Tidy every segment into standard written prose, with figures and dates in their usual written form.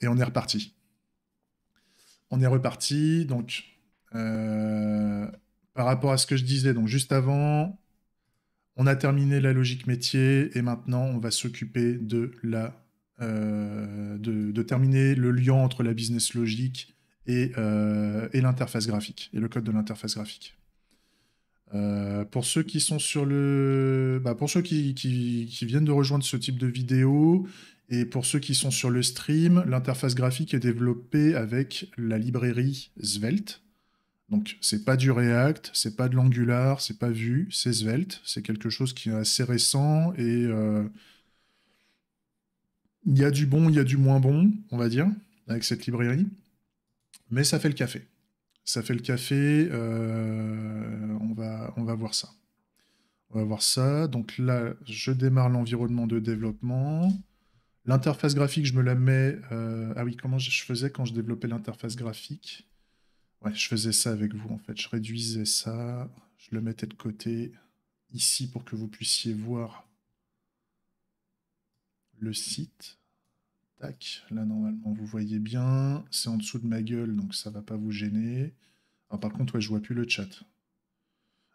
Et on est reparti. On est reparti, donc par rapport à ce que je disais, donc juste avant, on a terminé la logique métier et maintenant on va s'occuper de de terminer le lien entre la business logique et l'interface graphique, et le code de l'interface graphique. Pour ceux qui sont sur le... pour ceux qui viennent de rejoindre ce type de vidéo, et pour ceux qui sont sur le stream, l'interface graphique est développée avec la librairie Svelte. Donc, c'est pas du React, c'est pas de l'Angular, c'est pas Vue, c'est Svelte. C'est quelque chose qui est assez récent et il y a du bon, il y a du moins bon, on va dire, avec cette librairie. Mais ça fait le café. Ça fait le café, on va voir ça. On va voir ça. Donc là, je démarre l'environnement de développement. L'interface graphique, je me la mets... Ah oui, comment je faisais quand je développais l'interface graphique? Ouais, je faisais ça avec vous, en fait. Je réduisais ça, je le mettais de côté, ici, pour que vous puissiez voir le site. Tac, là, normalement, vous voyez bien. C'est en dessous de ma gueule, donc ça va pas vous gêner. Alors, par contre, ouais, je vois plus le chat.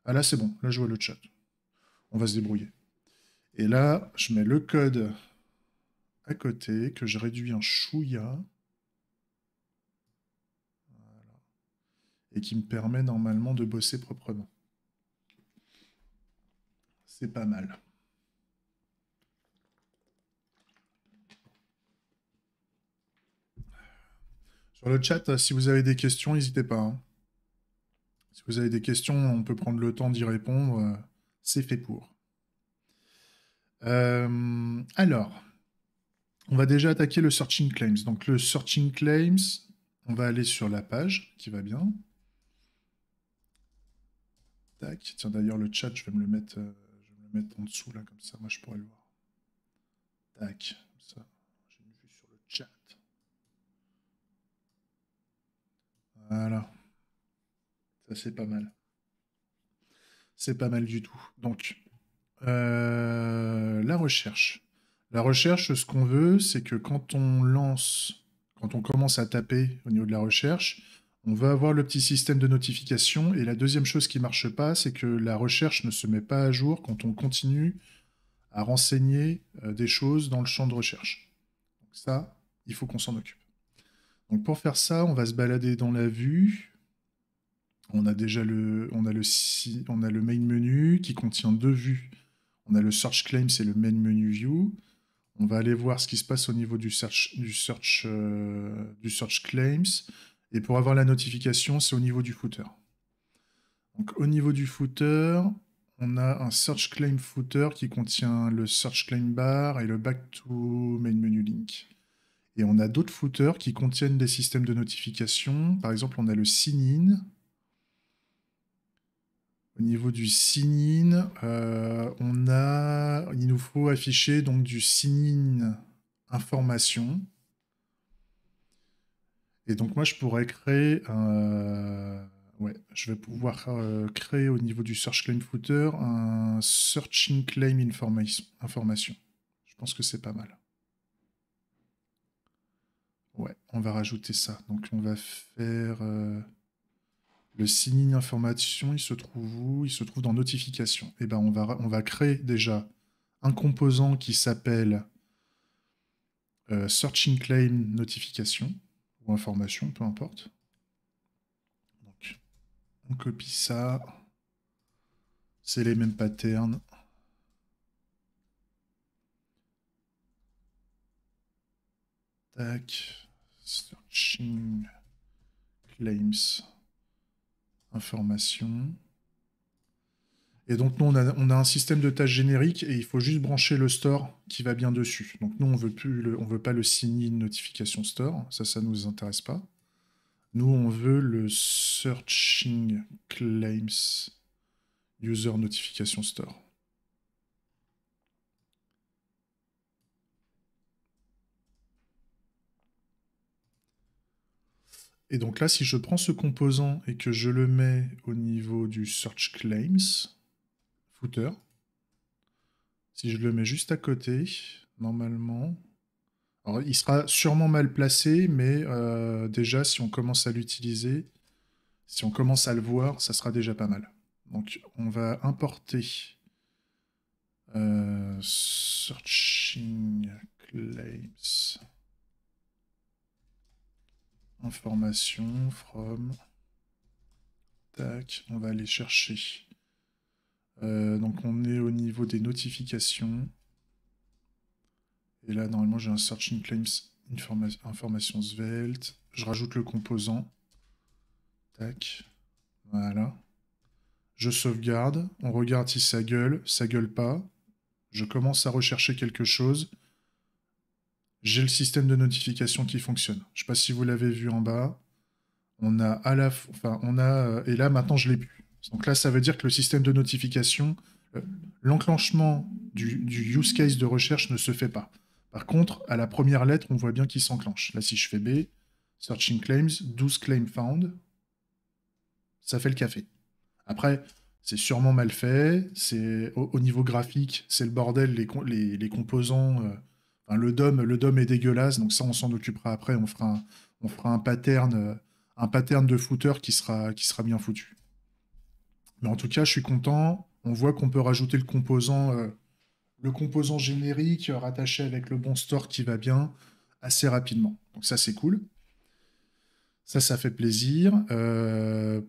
Ah là, c'est bon. Là, je vois le chat. On va se débrouiller. Et là, je mets le code à côté, que je réduis un chouïa. Et qui me permet normalement de bosser proprement. C'est pas mal. Sur le chat, si vous avez des questions, n'hésitez pas, hein. Si vous avez des questions, on peut prendre le temps d'y répondre. C'est fait pour. Alors, on va déjà attaquer le searching claims. Donc le searching claims, on va aller sur la page qui va bien. Tac. Tiens, d'ailleurs, le chat, je vais me le mettre en dessous, là, comme ça, moi, je pourrais le voir. Tac. Comme ça, j'ai une vue sur le chat. Voilà. Ça, c'est pas mal. C'est pas mal du tout. Donc, la recherche. La recherche, ce qu'on veut, c'est que quand on commence à taper au niveau de la recherche, on va avoir le petit système de notification. Et la deuxième chose qui marche pas, c'est que la recherche ne se met pas à jour quand on continue à renseigner des choses dans le champ de recherche. Donc ça, il faut qu'on s'en occupe. Donc pour faire ça, on va se balader dans la vue. On a déjà on a le main menu qui contient deux vues. On a le search claims et le main menu view. On va aller voir ce qui se passe au niveau du search claims. Et pour avoir la notification, c'est au niveau du footer. Donc au niveau du footer, on a un search claim footer qui contient le search claim bar et le back to main menu link. Et on a d'autres footers qui contiennent des systèmes de notification. Par exemple, on a le sign-in. Au niveau du sign-in, il nous faut afficher donc du sign-in information. Et donc moi, je pourrais créer ouais, je vais pouvoir créer au niveau du search claim footer un searching claim information. Je pense que c'est pas mal. Ouais, on va rajouter ça. Donc on va faire le sign-in information, il se trouve où? Il se trouve dans notification. Et ben on va créer déjà un composant qui s'appelle searching claim notification ou information, peu importe. Donc on copie ça. C'est les mêmes patterns. Tac. Searching claims information. Et donc nous, on a un système de tâches générique et il faut juste brancher le store qui va bien dessus. Donc nous, on veut pas le sign-in notification store. Ça nous intéresse pas. Nous, on veut le searching claims user notification store. Et donc là, si je prends ce composant et que je le mets au niveau du search claims footer, si je le mets juste à côté, normalement... Alors, il sera sûrement mal placé, mais déjà, si on commence à l'utiliser, si on commence à le voir, ça sera déjà pas mal. Donc, on va importer searching claims information from. Tac, on va aller chercher. Donc, on est au niveau des notifications. Et là, normalement, j'ai un searching claims information svelte. Je rajoute le composant. Tac. Voilà. Je sauvegarde. On regarde si ça gueule pas. Je commence à rechercher quelque chose. J'ai le système de notification qui fonctionne. Je ne sais pas si vous l'avez vu en bas. On a à la enfin, on a et là maintenant je l'ai plus. Donc là, ça veut dire que le système de notification, l'enclenchement du use case de recherche ne se fait pas. Par contre, à la première lettre, on voit bien qu'il s'enclenche. Là, si je fais B, searching claims, 12 claims found, ça fait le café. Après, c'est sûrement mal fait. C'est au niveau graphique, c'est le bordel. Les composants, enfin, le DOM est dégueulasse. Donc ça, on s'en occupera après. On fera un pattern de footer qui sera bien foutu. Mais en tout cas, je suis content. On voit qu'on peut rajouter le composant générique rattaché avec le bon store qui va bien assez rapidement. Donc ça, c'est cool. Ça fait plaisir.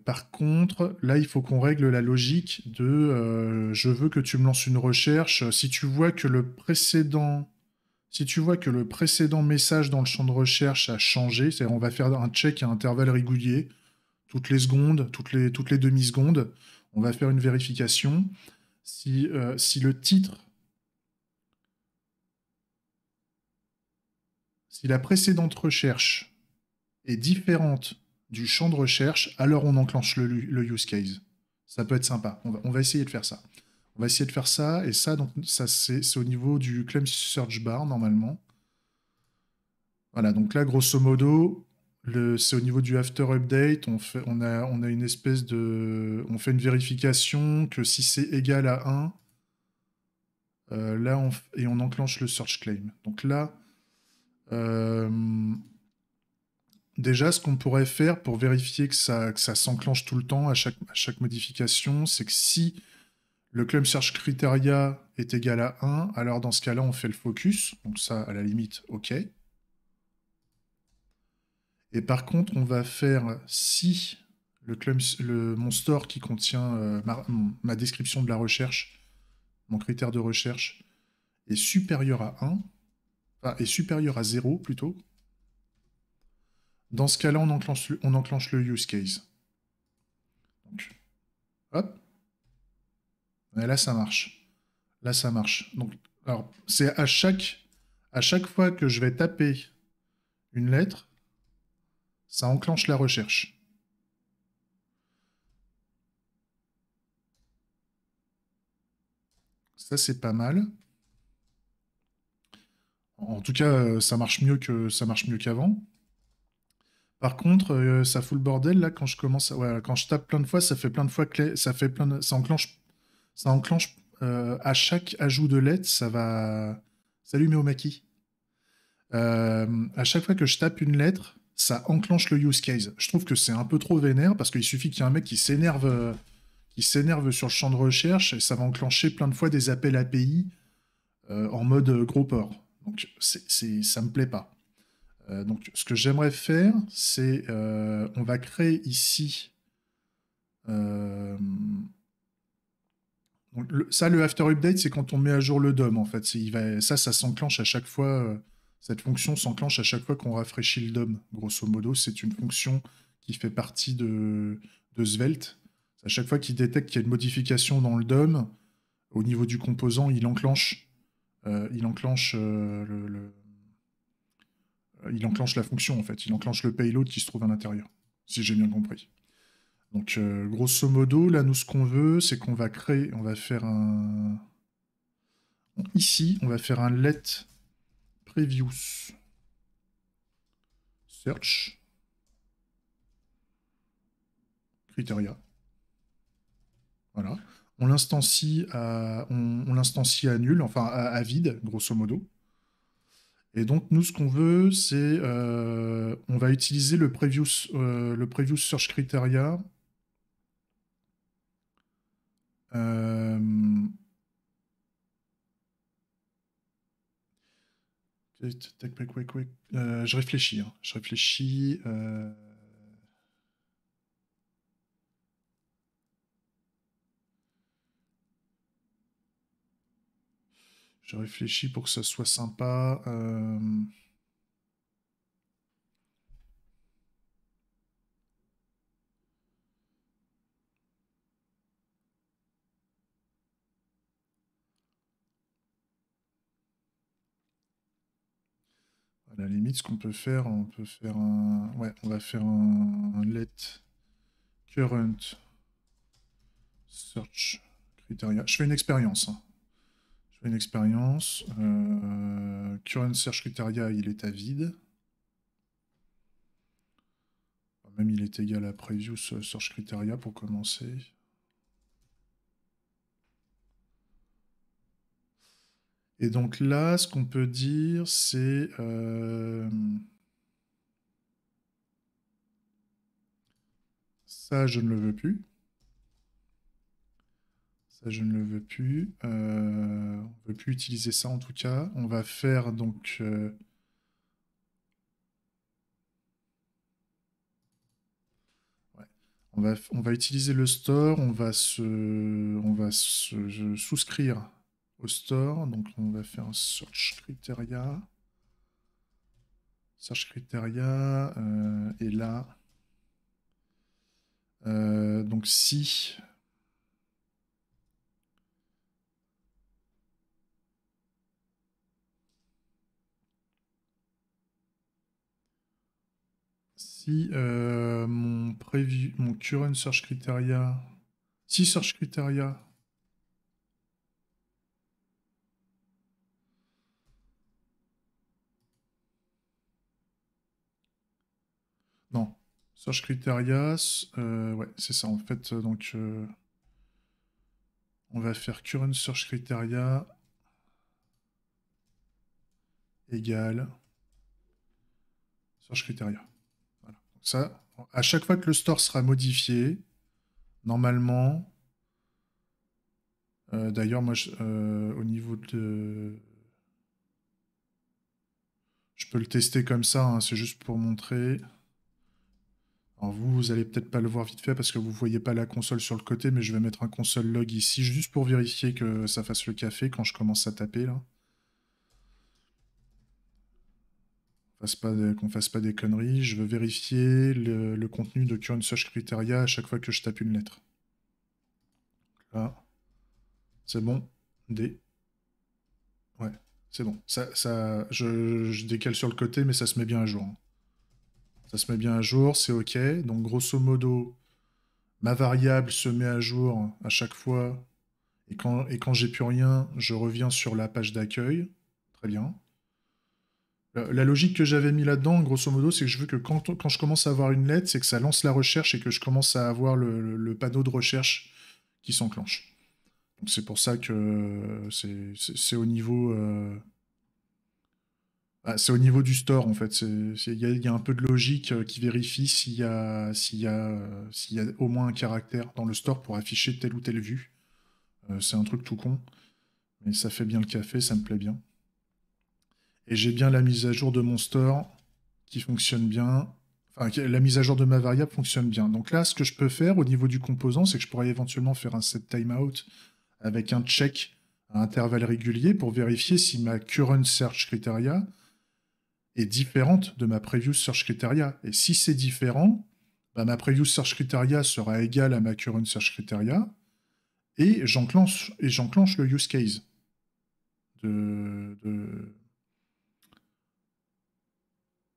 Par contre, là, il faut qu'on règle la logique de je veux que tu me lances une recherche. Si tu vois que le précédent message dans le champ de recherche a changé, c'est-à-dire on va faire un check à intervalles réguliers, toutes les secondes, toutes les demi-secondes, on va faire une vérification. Si le titre, si la précédente recherche est différente du champ de recherche, alors on enclenche le use case. Ça peut être sympa. On va essayer de faire ça. On va essayer de faire ça, et ça, donc, ça c'est au niveau du claim search bar, normalement. Voilà, donc là, grosso modo, c'est au niveau du after update, on a une espèce de... On fait une vérification que si c'est égal à 1, là, et on enclenche le search claim. Donc là, euh, déjà, ce qu'on pourrait faire pour vérifier que ça s'enclenche tout le temps à chaque modification, c'est que si le claim search criteria est égal à 1, alors dans ce cas-là, on fait le focus. Donc ça, à la limite, OK. Et par contre, on va faire si mon store qui contient ma description de la recherche, mon critère de recherche, est supérieur à 1, enfin, est supérieur à 0 plutôt. Dans ce cas-là, on enclenche le use case. Donc, hop. Et là, ça marche. Là, ça marche. Donc, alors, c'est à chaque fois que je vais taper une lettre, ça enclenche la recherche. Ça, c'est pas mal. En tout cas, ça marche mieux qu'avant. Par contre, ça fout le bordel là quand je commence, quand je tape plein de fois, ça fait plein de fois ça enclenche à chaque ajout de lettre, ça va. Salut Meomaki. À chaque fois que je tape une lettre, ça enclenche le use case. Je trouve que c'est un peu trop vénère parce qu'il suffit qu'il y ait un mec qui s'énerve sur le champ de recherche et ça va enclencher plein de fois des appels API en mode gros port. Donc ça me plaît pas. Donc ce que j'aimerais faire, c'est on va créer ici. Donc, le after update, c'est quand on met à jour le DOM en fait. Ça s'enclenche à chaque fois. Cette fonction s'enclenche à chaque fois qu'on rafraîchit le DOM. Grosso modo, c'est une fonction qui fait partie de Svelte. À chaque fois qu'il détecte qu'il y a une modification dans le DOM, au niveau du composant, il enclenche il enclenche la fonction en fait. Il enclenche le payload qui se trouve à l'intérieur, si j'ai bien compris. Donc, grosso modo, là, nous, ce qu'on veut, c'est qu'on va créer, on va faire un... Ici, on va faire un let previous search criteria. Voilà. On l'instancie à nul, enfin à vide, grosso modo. Et donc, nous, ce qu'on veut, c'est... on va utiliser le previous search criteria. Je réfléchis. Hein. Je réfléchis. Je réfléchis pour que ça soit sympa. À la limite, ce qu'on peut faire, on peut faire un... Ouais, on va faire un let current search criteria. Je fais une expérience. Hein. Je fais une expérience. Current search criteria, il est à vide. Même il est égal à previous search criteria pour commencer. Et donc là, ce qu'on peut dire, c'est... ça, je ne le veux plus. Ça, je ne le veux plus. On ne veut plus utiliser ça en tout cas. On va faire donc... ouais. On va utiliser le store. On va se souscrire au store. Donc on va faire un search criteria. Search criteria. Et là... donc si... Si mon current search criteria, si search criteria, non, search criteria, ouais, c'est ça en fait. Donc, on va faire current search criteria égale search criteria. Voilà. Donc ça, à chaque fois que le store sera modifié, normalement, d'ailleurs, moi, au niveau de... Je peux le tester comme ça, hein, c'est juste pour montrer. Alors vous allez peut-être pas le voir vite fait parce que vous voyez pas la console sur le côté, mais je vais mettre un console log ici juste pour vérifier que ça fasse le café quand je commence à taper là. Qu'on fasse pas des conneries. Je veux vérifier le contenu de current search criteria à chaque fois que je tape une lettre. Là, c'est bon. D. Ouais, c'est bon. Je décale sur le côté, mais ça se met bien à jour. Hein. Ça se met bien à jour, c'est OK. Donc grosso modo, ma variable se met à jour à chaque fois. Et quand j'ai plus rien, je reviens sur la page d'accueil. Très bien. La logique que j'avais mis là-dedans, grosso modo, c'est que je veux que quand je commence à avoir une lettre, c'est que ça lance la recherche et que je commence à avoir le panneau de recherche qui s'enclenche. Donc c'est pour ça que c'est au niveau... c'est au niveau du store, en fait. Il y a un peu de logique qui vérifie s'il y a au moins un caractère dans le store pour afficher telle ou telle vue. C'est un truc tout con, mais ça fait bien le café, ça me plaît bien. Et j'ai bien la mise à jour de mon store qui fonctionne bien. Enfin, la mise à jour de ma variable fonctionne bien. Donc là, ce que je peux faire au niveau du composant, c'est que je pourrais éventuellement faire un set timeout avec un check à intervalles réguliers pour vérifier si ma current search criteria est différente de ma previous search criteria. Et si c'est différent, bah, ma previous search criteria sera égale à ma current search criteria et j'enclenche le use case de,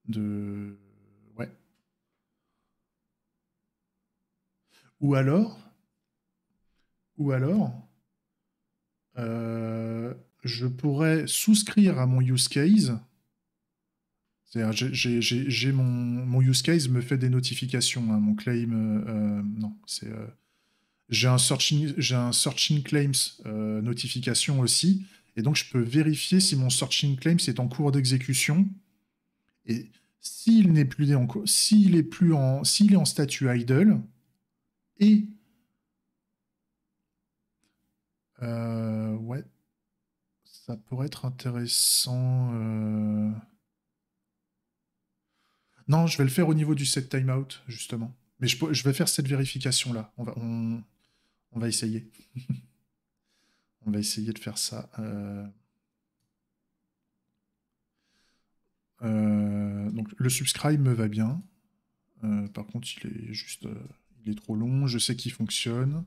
de... Ouais. Ou alors, ou alors, euh, je pourrais souscrire à mon use case. C'est-à-dire, j'ai mon use case me fait des notifications. Hein, mon claim, non, c'est j'ai un searching claims notification aussi. Et donc, je peux vérifier si mon searching claims est en cours d'exécution. Et s'il n'est plus en cours, s'il est en statut idle, et ouais, ça pourrait être intéressant. Non, je vais le faire au niveau du set timeout, justement. Mais je vais faire cette vérification-là. On va essayer. On va essayer de faire ça. Donc le subscribe me va bien. Par contre, il est trop long. Je sais qu'il fonctionne.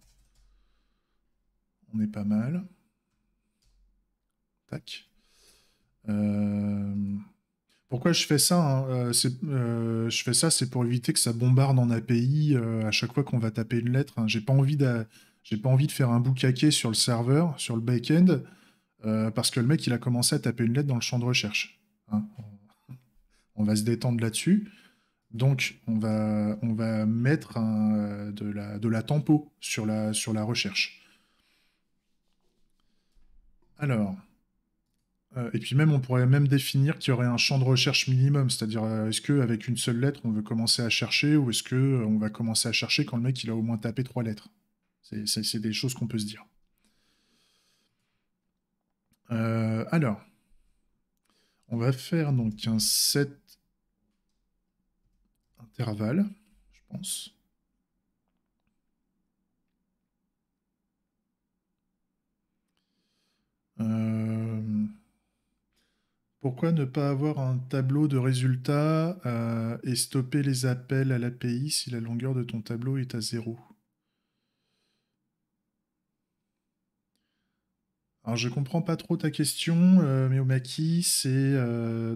On est pas mal. Tac. Pourquoi je fais ça, hein, je fais ça, c'est pour éviter que ça bombarde en API à chaque fois qu'on va taper une lettre, hein. J'ai pas envie de faire un boucaquet sur le serveur, sur le back-end, parce que le mec, il a commencé à taper une lettre dans le champ de recherche, hein. On va se détendre là-dessus. Donc, on va mettre de la tempo sur la recherche. Alors, et puis même, on pourrait même définir qu'il y aurait un champ de recherche minimum, c'est-à-dire est-ce qu'avec une seule lettre, on veut commencer à chercher, ou est-ce que on va commencer à chercher quand le mec, il a au moins tapé 3 lettres. C'est des choses qu'on peut se dire. Alors, on va faire donc un set intervalle, je pense. Pourquoi ne pas avoir un tableau de résultats et stopper les appels à l'API si la longueur de ton tableau est à 0? Alors je comprends pas trop ta question, Méomaki.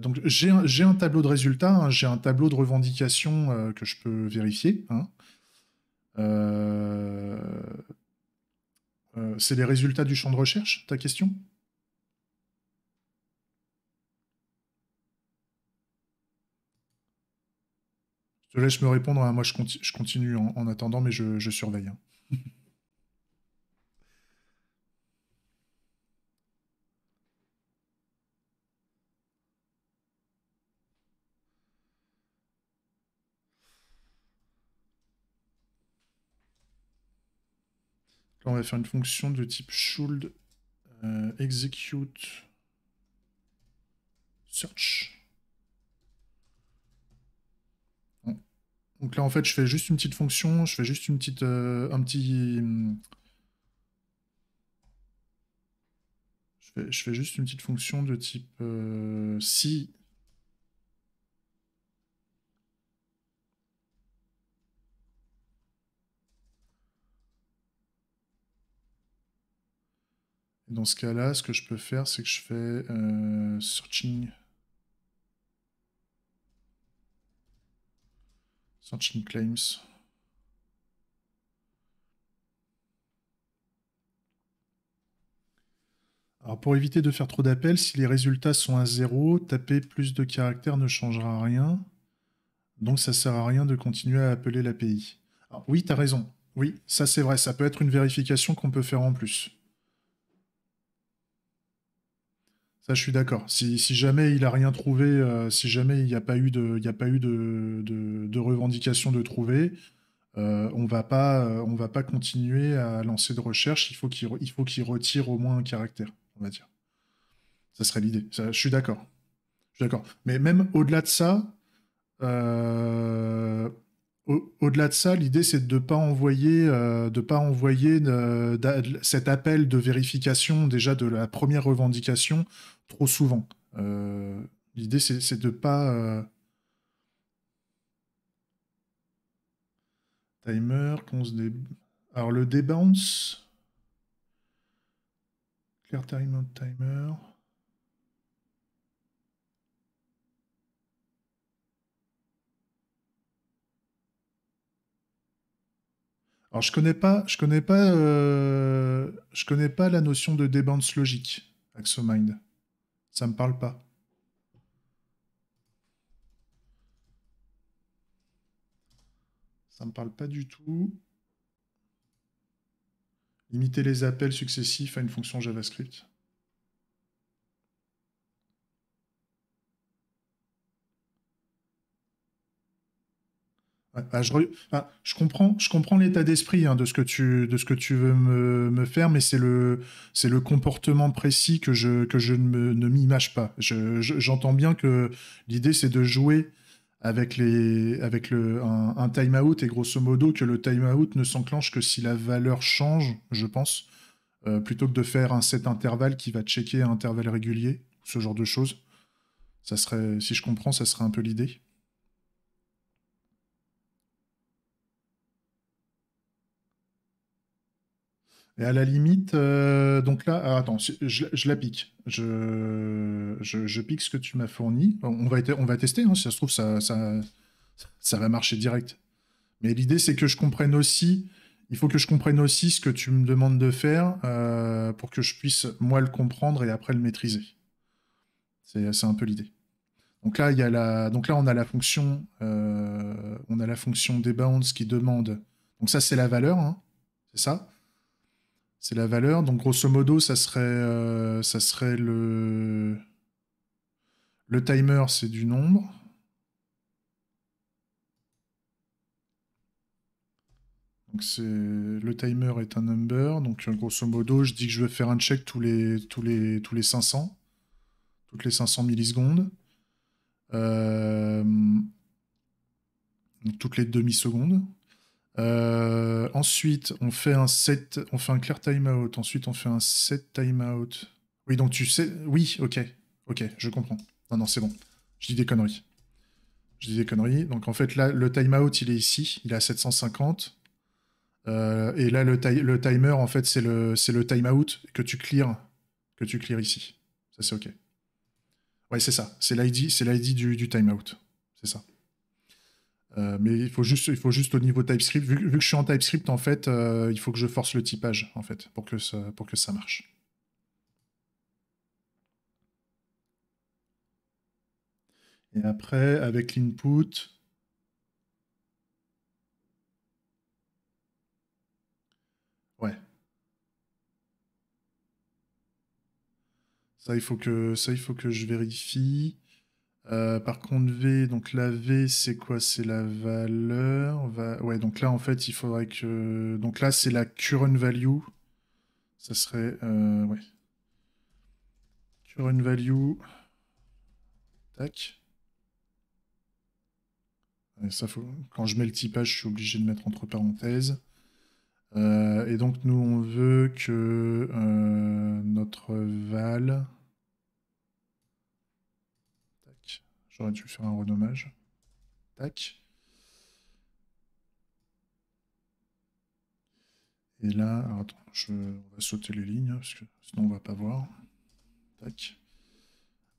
Donc j'ai un tableau de résultats, hein, j'ai un tableau de revendications que je peux vérifier, hein. Euh, c'est les résultats du champ de recherche, ta question? Je te laisse me répondre, hein. Moi je continue en attendant, mais je surveille, hein. Là, on va faire une fonction de type should execute search. Bon. Donc là, en fait, je fais juste une petite fonction, je fais juste une petite, je fais juste une petite fonction de type si. Et dans ce cas-là, ce que je peux faire, c'est que je fais searching claims. Alors pour éviter de faire trop d'appels, si les résultats sont à 0, taper plus de caractères ne changera rien. Donc ça sert à rien de continuer à appeler l'API. Alors oui, tu as raison. Oui, ça c'est vrai, ça peut être une vérification qu'on peut faire en plus. Ça, je suis d'accord. Si jamais il a rien trouvé, si jamais il n'y a pas eu il y a pas eu de revendication de trouver, on va pas continuer à lancer de recherche. Il faut qu'il retire au moins un caractère, on va dire. Ça serait l'idée. Je suis d'accord. Je suis d'accord. Mais même au-delà de ça, au-delà de ça, l'idée c'est de pas envoyer cet appel de vérification déjà de la première revendication trop souvent. L'idée c'est de pas timer, alors le debounce, clear timer. Alors je connais pas la notion de debounce logique, Axomind. Ça me parle pas. Ça me parle pas du tout. Limiter les appels successifs à une fonction JavaScript. Ouais, bah, je comprends l'état d'esprit hein, de ce que tu veux me faire, mais c'est le comportement précis que je ne m'image pas. J'entends bien que l'idée, c'est de jouer avec un time-out et grosso modo que le time-out ne s'enclenche que si la valeur change, je pense, plutôt que de faire un set intervalle qui va checker à intervalles réguliers, ce genre de choses. Ça serait, si je comprends, ça serait un peu l'idée. Et à la limite, donc là, alors attends, je la pique. Je pique ce que tu m'as fourni. On va tester, hein, si ça se trouve, ça va marcher direct. Mais l'idée, c'est que je comprenne aussi, il faut que je comprenne aussi ce que tu me demandes de faire pour que je puisse, moi, le comprendre et après le maîtriser. C'est un peu l'idée. Donc là, donc là, on a la fonction debounce qui demande. Donc ça, c'est la valeur, hein, c'est ça? C'est la valeur. Donc, grosso modo, ça serait le timer, c'est du nombre. Donc, le timer est un number. Donc, grosso modo, je dis que je veux faire un check tous les 500, toutes les 500 millisecondes. Euh, donc, toutes les demi-secondes. Ensuite, on fait un clear timeout. Ensuite, on fait un set timeout. Oui, donc tu sais, oui, ok, ok, je comprends. Non, non, c'est bon. Je dis des conneries. Je dis des conneries. Donc en fait, là, le timeout, il est ici. Il est à 750. Et là, le timer, en fait, c'est le timeout que tu clears ici. Ça, c'est OK. Ouais, c'est ça. C'est l'ID du timeout. C'est ça. Mais il faut juste au niveau TypeScript. Vu que je suis en TypeScript, en fait, il faut que je force le typage, en fait, pour que ça marche. Et après, avec l'input, ouais, ça, il faut que je vérifie. Par contre, V, donc la V, c'est quoi? C'est la valeur. Ouais, donc là, en fait, il faudrait que. Donc là, c'est la current value. Ça serait. Ouais. Current value. Tac. Ouais, ça faut... Quand je mets le typage, je suis obligé de mettre entre parenthèses. Et donc, nous, on veut que notre val. Tac. J'aurais dû faire un renommage. Tac. Et là, alors attends, on va sauter les lignes, parce que sinon on va pas voir. Tac.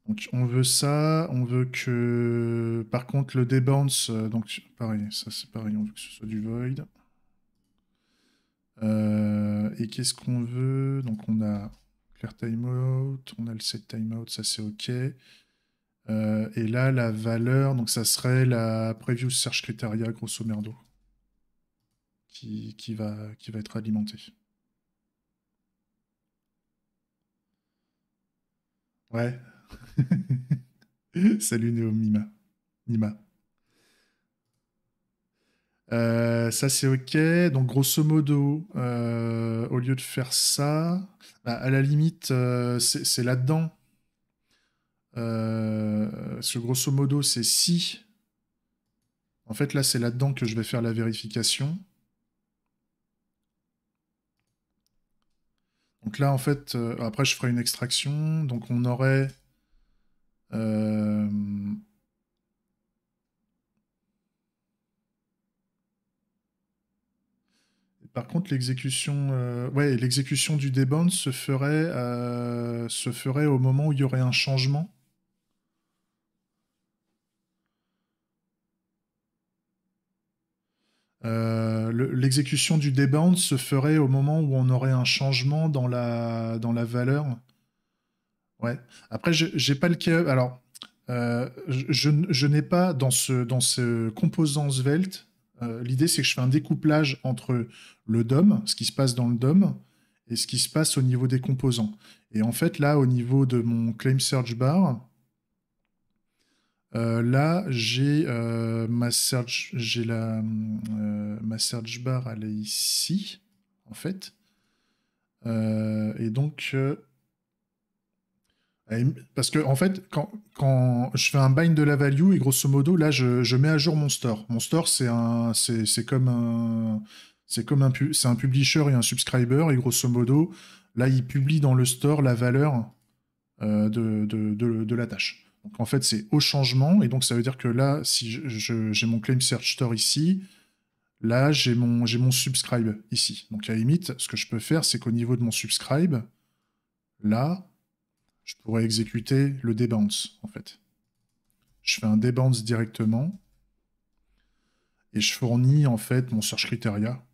Donc on veut ça, on veut que... Par contre, le debounce, donc pareil, ça c'est pareil, on veut que ce soit du void. Et qu'est-ce qu'on veut? Donc on a clear timeout, on a le set timeout, ça c'est OK. Et là, la valeur, donc ça serait la preview search criteria, grosso merdo, qui va être alimentée. Ouais. Salut Néomima. Nima. Ça c'est ok. Donc grosso modo, au lieu de faire ça, bah, à la limite, c'est là-dedans. Parce que grosso modo, c'est si. En fait, là, c'est là-dedans que je vais faire la vérification. Donc là, en fait, après, je ferai une extraction. Donc on aurait. euh, Par contre, ouais, l'exécution du debounce se ferait au moment où il y aurait un changement. L'exécution du debound se ferait au moment où on aurait un changement dans la valeur. Ouais. Après, j'ai pas le cas. Alors, je n'ai pas dans ce composant Svelte. L'idée, c'est que je fais un découplage entre le DOM, ce qui se passe dans le DOM, et ce qui se passe au niveau des composants. Et en fait, là, au niveau de mon claim search bar, Là, j'ai ma search bar, elle est ici, en fait. Et donc, parce que en fait, quand je fais un bind de la value, et grosso modo, là, je mets à jour mon store. Mon store, c'est comme c'est un publisher et un subscriber, et grosso modo, là, il publie dans le store la valeur de la tâche. Donc en fait, c'est au changement, et donc ça veut dire que là, si j'ai mon claim search store ici, là, j'ai mon subscribe ici. Donc à la limite, ce que je peux faire, c'est qu'au niveau de mon subscribe, là, je pourrais exécuter le debounce, en fait. Je fais un debounce directement, et je fournis, en fait, mon search criteria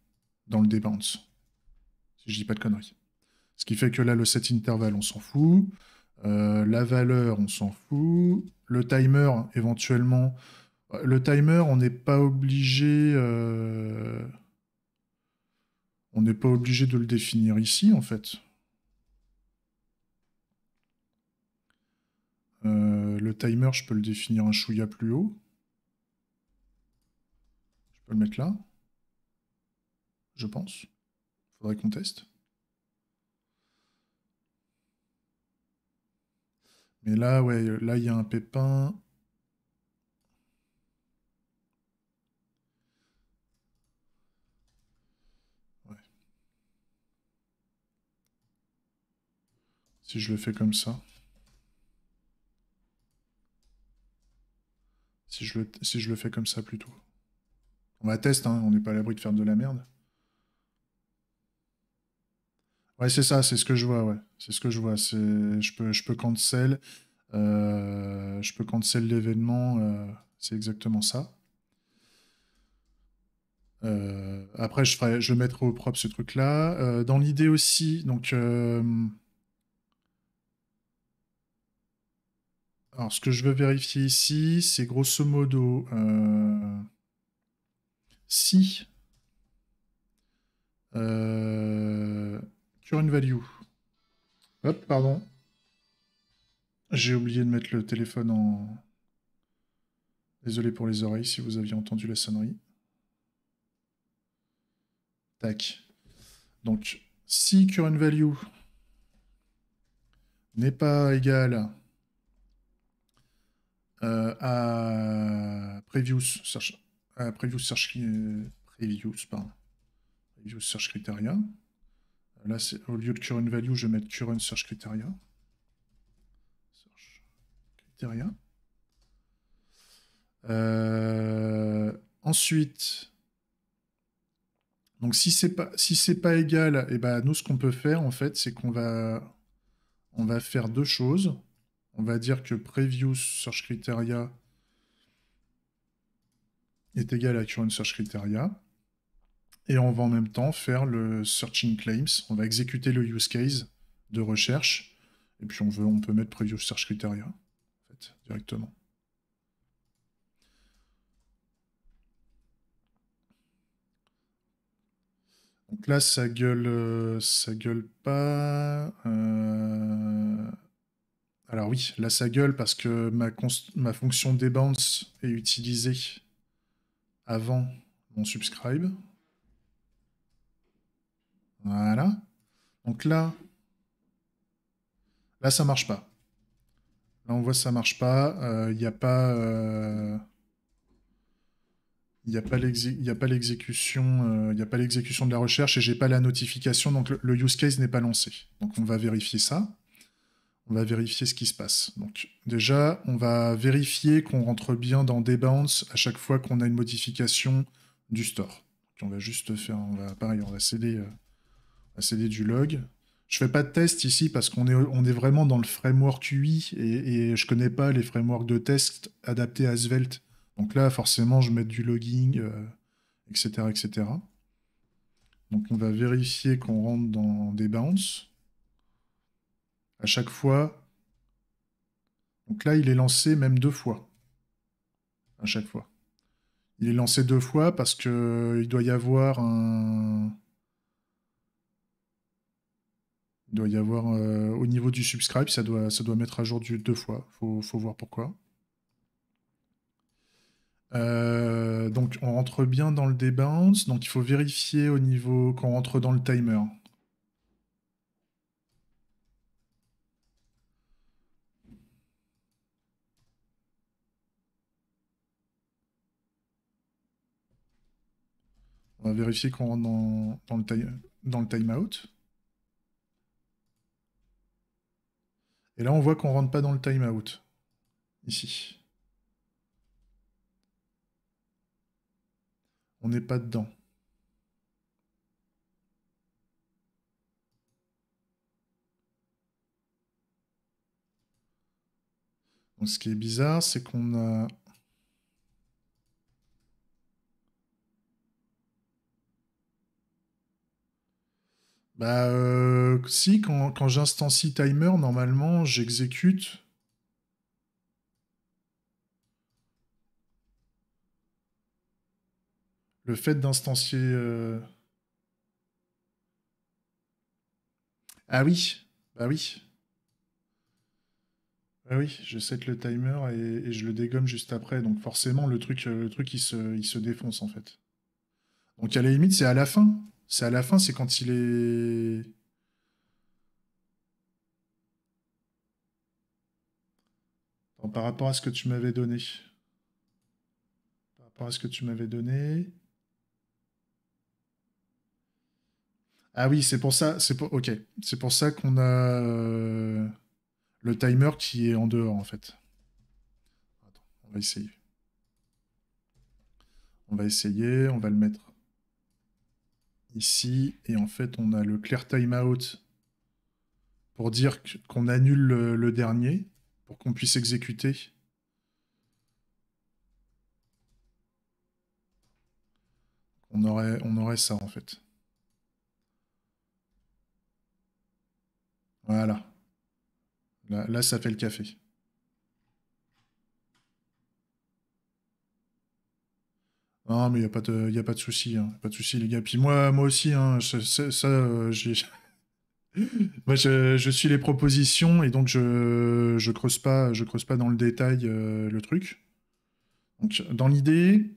dans le debounce, si je dis pas de conneries. Ce qui fait que là, le set interval, on s'en fout. La valeur, on s'en fout. Le timer, éventuellement. Le timer, on n'est pas obligé. On n'est pas obligé de le définir ici, en fait. Le timer, je peux le définir un chouïa plus haut. Je peux le mettre là. Je pense. Faudrait qu'on teste. Mais là, ouais, là, il y a un pépin. Ouais. Si je le fais comme ça. Si je le fais comme ça plutôt. On va tester, hein, on n'est pas à l'abri de faire de la merde. Ouais, c'est ça, c'est ce que je vois, ouais. C'est ce que je vois. Je peux cancel. Je peux cancel l'événement. C'est exactement ça. Après, je mettrai au propre ce truc-là. Dans l'idée aussi, donc. Alors, ce que je veux vérifier ici, c'est grosso modo si current value. Hop, pardon. J'ai oublié de mettre le téléphone en. Désolé pour les oreilles si vous aviez entendu la sonnerie. Tac. Donc, si current value n'est pas égal à previous search, previous search, pardon, previous search criteria. Là, au lieu de current value, je vais mettre current search criteria. Search criteria. Ensuite, donc si c'est pas égal, et ben nous ce qu'on peut faire en fait, c'est on va faire deux choses. On va dire que previous search criteria est égal à current search criteria. Et on va en même temps faire le searching claims. On va exécuter le use case de recherche. Et puis on peut mettre previous search criteria en fait, directement. Donc là, ça gueule pas. Alors oui, là ça gueule parce que ma fonction debounce est utilisée avant mon subscribe. Voilà. Donc là ça marche pas. Là on voit que ça marche pas. Il n'y a pas, il n'y a pas l'exécution, il y a pas l'exécution de la recherche et j'ai pas la notification, donc le use case n'est pas lancé. Donc on va vérifier ça. On va vérifier ce qui se passe. Donc déjà, on va vérifier qu'on rentre bien dans debounce à chaque fois qu'on a une modification du store. Donc on va juste faire, pareil, on va céder du log. Je fais pas de test ici parce on est vraiment dans le framework UI et je connais pas les frameworks de test adaptés à Svelte. Donc là, forcément, je mets du logging, etc., etc. Donc on va vérifier qu'on rentre dans debounce. À chaque fois. Donc là, il est lancé même deux fois. À chaque fois. Il est lancé deux fois parce que il doit y avoir un. Il doit y avoir au niveau du subscribe, ça doit mettre à jour deux fois. Faut voir pourquoi. Donc on rentre bien dans le debounce, donc il faut vérifier au niveau qu'on rentre dans le timer. On va vérifier qu'on rentre dans le timeout. Et là on voit qu'on rentre pas dans le timeout. Ici. On n'est pas dedans. Donc ce qui est bizarre, c'est qu'on a... Bah si, quand j'instancie timer, normalement j'exécute. Le fait d'instancier... Ah oui, bah oui. Ah oui, je set le timer et je le dégomme juste après. Donc forcément, le truc il se défonce en fait. Donc à la limite, c'est à la fin. C'est à la fin, c'est quand il est... Attends, par rapport à ce que tu m'avais donné. Par rapport à ce que tu m'avais donné... Ah oui, c'est pour ça, c'est pour... Ok. C'est pour ça qu'on a le timer qui est en dehors en fait. Attends, on va essayer. On va essayer, on va le mettre ici. Et en fait, on a le clear timeout pour dire qu'on annule le dernier, pour qu'on puisse exécuter. On aurait ça en fait. Voilà. Là, ça fait le café. Non, mais il n'y a pas de, y a pas de souci, hein. Pas de souci, les gars. Puis moi aussi, hein, moi, je suis les propositions et donc je creuse pas dans le détail le truc. Donc, dans l'idée,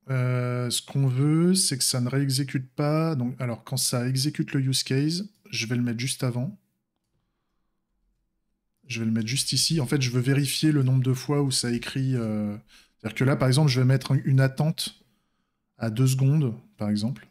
ce qu'on veut, c'est que ça ne réexécute pas. Donc, alors, quand ça exécute le use case, je vais le mettre juste avant. Je vais le mettre juste ici. En fait, je veux vérifier le nombre de fois où ça écrit. C'est-à-dire que là, par exemple, je vais mettre une attente à 2 secondes, par exemple.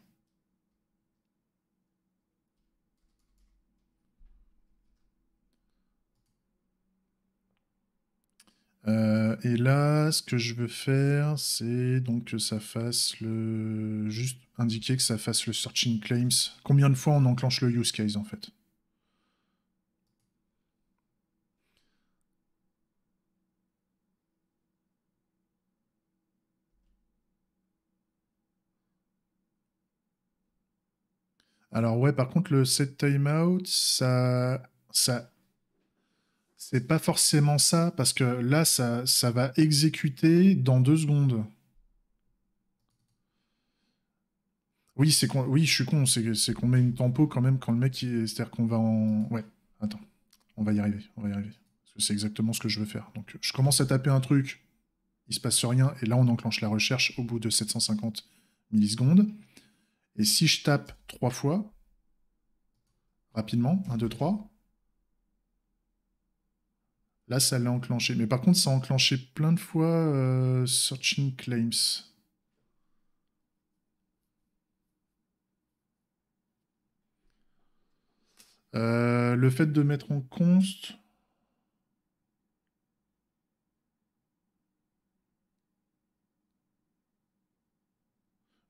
Et là, ce que je veux faire, c'est donc que ça fasse le... Juste indiquer que ça fasse le searching claims. Combien de fois on enclenche le use case, en fait? Alors ouais, par contre, le set timeout, ça, c'est pas forcément ça, parce que là, ça va exécuter dans 2 secondes. Oui, oui, je suis con, c'est qu'on met une tempo quand même quand le mec, c'est-à-dire qu'on va en... Ouais, attends, on va y arriver, on va y arriver. Parce que c'est exactement ce que je veux faire. Donc, je commence à taper un truc, il se passe rien, et là, on enclenche la recherche au bout de 750 millisecondes. Et si je tape 3 fois, rapidement, 1, 2, 3, là, ça l'a enclenché. Mais par contre, ça a enclenché plein de fois Searching Claims. Le fait de mettre en const...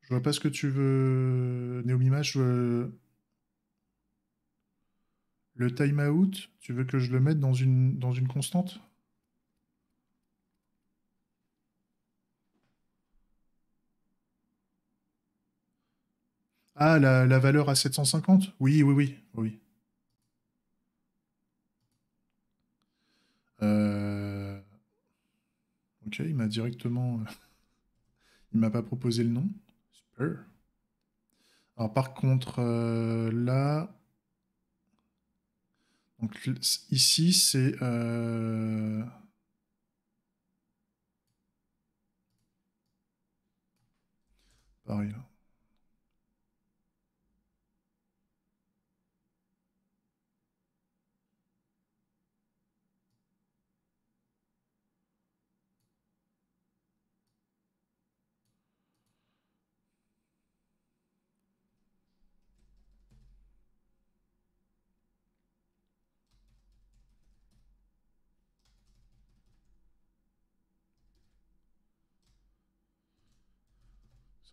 Je vois pas ce que tu veux, Néomimage. Le timeout, tu veux que je le mette dans une constante? Ah, la valeur à 750? Oui, oui, oui, oui. Euh, Ok, il m'a directement... Il m'a pas proposé le nom. Super. Alors par contre, là... Donc, ici, c'est... pareil, là.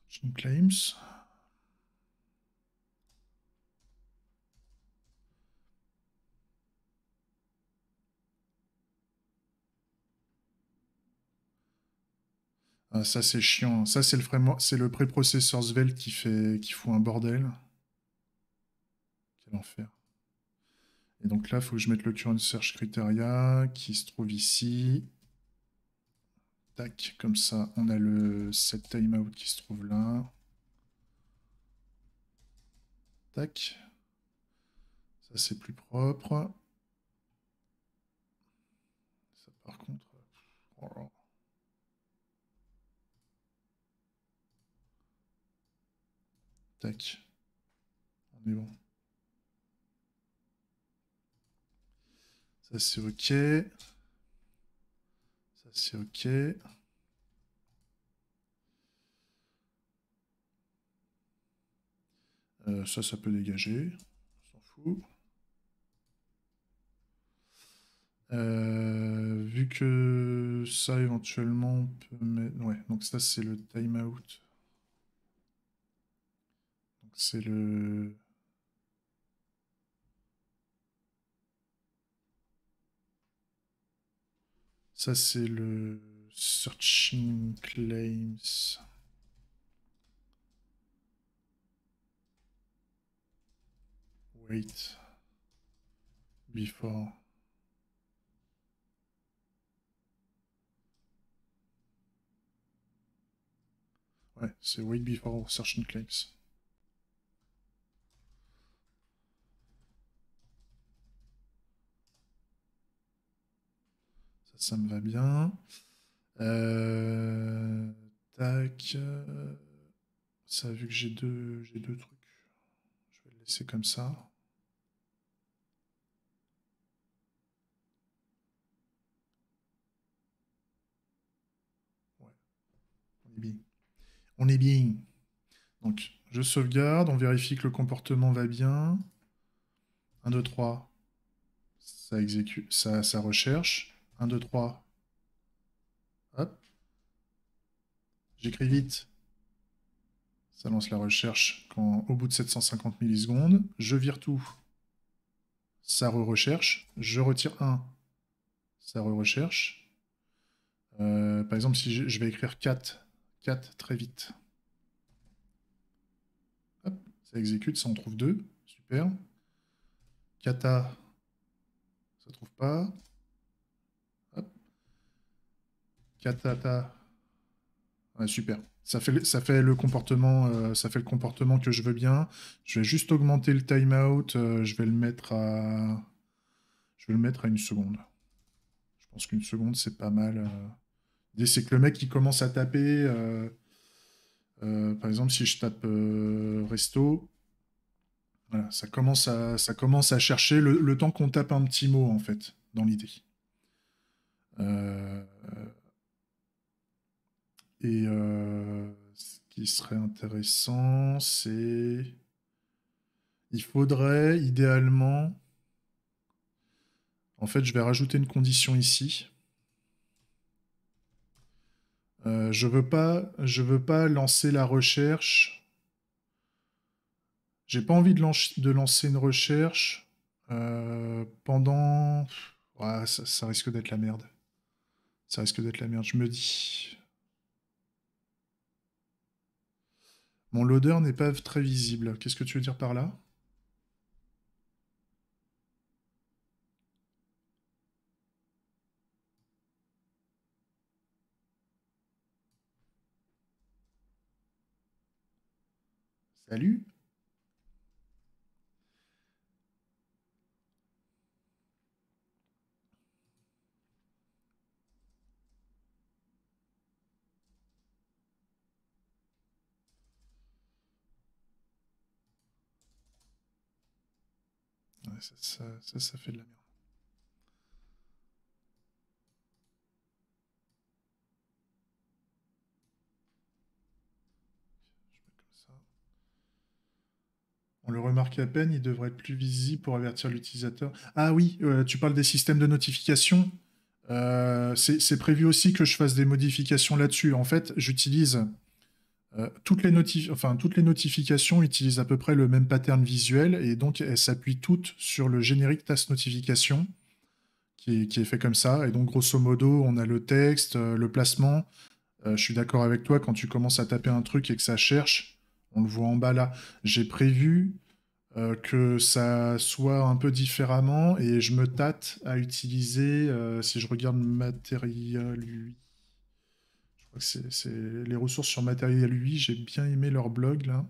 Searching claims. Ah, ça c'est chiant. Ça c'est le préprocesseur Svelte qui fout un bordel. Quel enfer. Et donc là, il faut que je mette le current search criteria qui se trouve ici. Tac, comme ça, on a le set timeout qui se trouve là. Tac. Ça c'est plus propre. Ça par contre. Oh là. Tac. On est bon. Ça c'est ok. Ça c'est ok. Ça peut dégager. On s'en fout. Vu que ça éventuellement on peut mettre. Ouais, donc ça c'est le timeout. Donc c'est le. Ça c'est le searching claims. Wait. Before. Ouais, c'est wait before searching claims. Ça me va bien. Tac. Ça, vu que j'ai deux trucs, je vais le laisser comme ça. Ouais, on est bien. On est bien. Donc, je sauvegarde, on vérifie que le comportement va bien. 1, 2, 3. Ça exécute, ça recherche. 1, 2, 3. Hop. J'écris vite. Ça lance la recherche au bout de 750 millisecondes. Je vire tout. Ça re-recherche. Je retire 1. Ça re-recherche. Par exemple, si je vais écrire 4. 4 très vite. Hop. Ça exécute, ça en trouve 2. Super. Kata, ça trouve pas. Hop. Katata. Ouais, super. Ça fait le comportement que je veux bien. Je vais juste augmenter le timeout. Je vais le mettre à 1 seconde. Je pense qu'une seconde, c'est pas mal. Dès c'est que le mec qui commence à taper, par exemple, si je tape resto, voilà, ça commence à chercher le temps qu'on tape un petit mot, en fait, dans l'idée. Euh, ce qui serait intéressant, c'est. Il faudrait idéalement. En fait, je vais rajouter une condition ici. Je veux pas lancer la recherche. J'ai pas envie de lancer une recherche pendant. Ouais, ça risque d'être la merde. Ça risque d'être la merde. Je me dis. Mon loader n'est pas très visible. Qu'est-ce que tu veux dire par là? Salut? Ça fait de la merde. On le remarque à peine, il devrait être plus visible pour avertir l'utilisateur. Ah oui, tu parles des systèmes de notification. C'est prévu aussi que je fasse des modifications là-dessus. En fait, j'utilise toutes les notifications utilisent à peu près le même pattern visuel et donc elles s'appuient toutes sur le générique task notification qui est fait comme ça. Et donc, grosso modo, on a le texte, le placement. Je suis d'accord avec toi, quand tu commences à taper un truc et que ça cherche, on le voit en bas là. J'ai prévu que ça soit un peu différemment et je me tâte à utiliser, si je regarde Material UI, je crois que c'est les ressources sur Material UI, j'ai bien aimé leur blog là.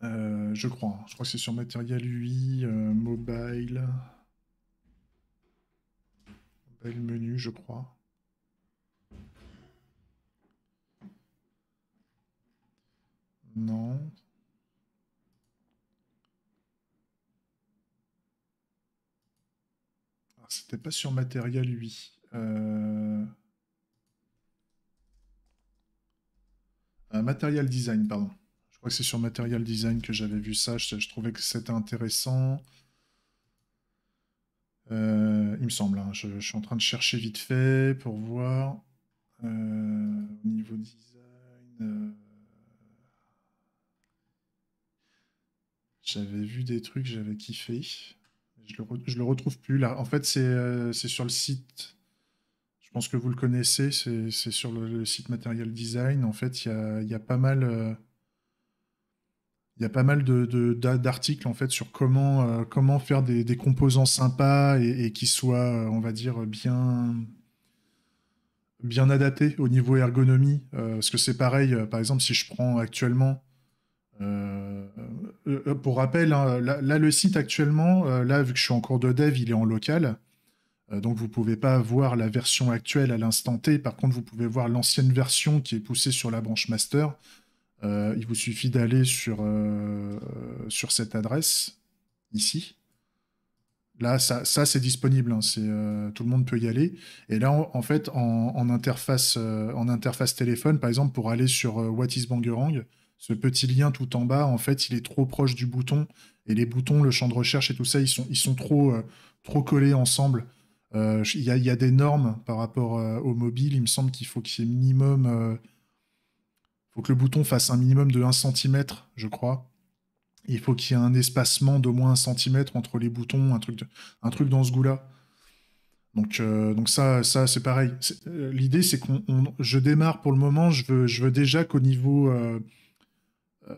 Euh, je crois, hein. Je crois que c'est sur Material UI, mobile menu, je crois. Non. Ah, c'était pas sur Material UI. Material Design, pardon. Je crois que c'est sur Material Design que j'avais vu ça. Je trouvais que c'était intéressant. Il me semble, hein. Je suis en train de chercher vite fait pour voir. Au niveau design, j'avais vu des trucs, j'avais kiffé. Je le retrouve plus là. En fait, c'est sur le site. Je pense que vous le connaissez. C'est sur le site Material Design. En fait, il y a pas mal. Il y a pas mal d'articles en fait sur comment faire des composants sympas et qui soient, on va dire, bien adaptés au niveau ergonomie. Parce que c'est pareil, par exemple, si je prends actuellement, euh, pour rappel, hein, là, le site actuellement, là, vu que je suis en cours de dev, il est en local. Donc vous pouvez pas voir la version actuelle à l'instant T. Par contre, vous pouvez voir l'ancienne version qui est poussée sur la branche master. Il vous suffit d'aller sur cette adresse, ici. Là, ça c'est disponible, hein, tout le monde peut y aller. Et là, en fait, en interface téléphone, par exemple, pour aller sur What is Bangerang, ce petit lien tout en bas, en fait, il est trop proche du bouton. Et les boutons, le champ de recherche et tout ça, ils sont trop collés ensemble. Il y a des normes par rapport au mobile. Il me semble qu'il faut qu'il y ait minimum faut que le bouton fasse un minimum de 1 cm, je crois. Il faut qu'il y ait un espacement d'au moins 1 centimètre entre les boutons, un truc dans ce goût-là. Donc ça c'est pareil. L'idée, c'est je démarre pour le moment, je veux déjà qu'au niveau